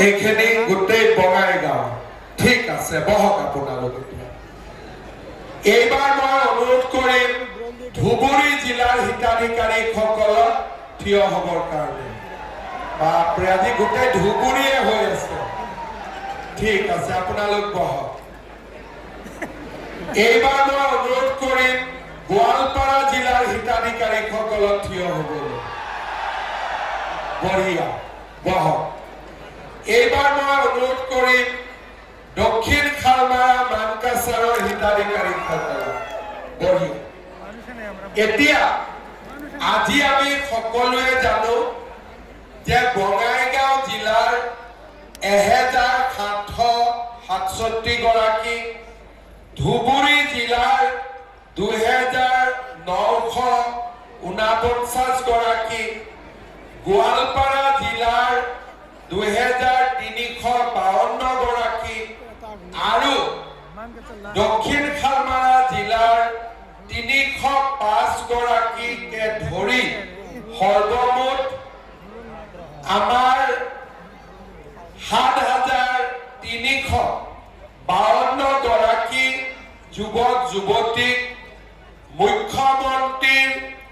এইখিনি গোটেই বঙাইগাঁও ঠিক আছে বহক আপোনালোক এইবাৰ মই অনুৰোধ কৰিম ধুবুৰী জিলাৰ হিতাধিকাৰীসকলক থিয় হ'বৰ কাৰণে বাপৰে আজি গোটেই ধুবুৰীয়ে হৈ আছে ঠিক আছে আপোনালোক বহক এইবাৰ মই অনুৰোধ কৰিম গোৱালপাৰা জিলাৰ হিতাধিকাৰীসকলক থিয় হ'বলৈ বঢ়িয়া বহক এইবাৰ মই অনুৰোধ কৰিম দক্ষিণ খালমাৰা মানকাছাৰৰ হিতাধিকাৰীসকলক বঢ়িয়া এতিয়া আজি আমি সকলোৱে জানো যে বঙাইগাঁও জিলাৰ 1767 গৰাকী ধুবুৰী জিলাৰ 2949 গৰাকী গোৱালপাৰা জিলাৰ 2352 গৰাকী আৰু দক্ষিণ খালমাৰা জিলাৰ 305 গৰাকীকে ধৰি সৰ্বমুঠ আমাৰ 7352 গৰাকী যুৱক যুৱতীক মুখ্যমন্ত্ৰীৰ